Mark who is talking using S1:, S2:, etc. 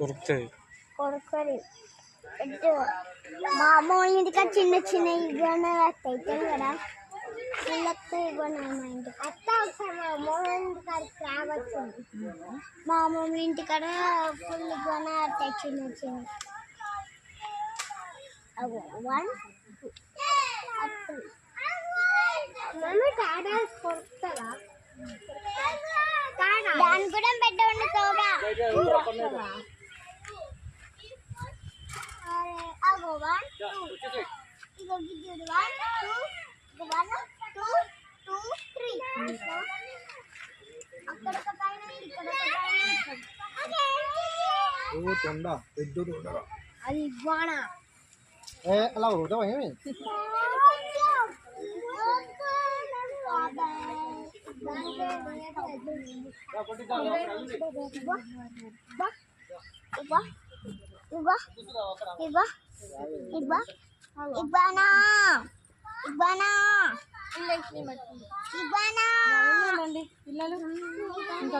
S1: కొరుకుతుంది.
S2: కొడుకొని మా అమ్మ వాళ్ళ ఇంటికి చిన్న చిన్న ఇవ్వనలు వస్తాయి కదా, వీళ్ళతో ఇవ్వను మా ఇంటికి అత్త. ఒకసారి మా అమ్మ వాళ్ళ ఇంటికి రావచ్చు. మా అమ్మ వాళ్ళ ఇంటికాడ ఫుల్ ఇవ్వన వస్తాయి చిన్న చిన్న. వన్ కొడుతుందా దాని కూడా పెద్ద తోగా అగో 1 2 ఇగో గిద్దుడు 1 2 3 అక్కడ ఒక పైన ఇక్కడ ఒక పైన
S3: ఓ తొండ పెద్దది ఉండరా
S2: అది ఇవ్వనా
S3: అలా పోతావా ఏమి
S2: పిల్లలు ఇంకా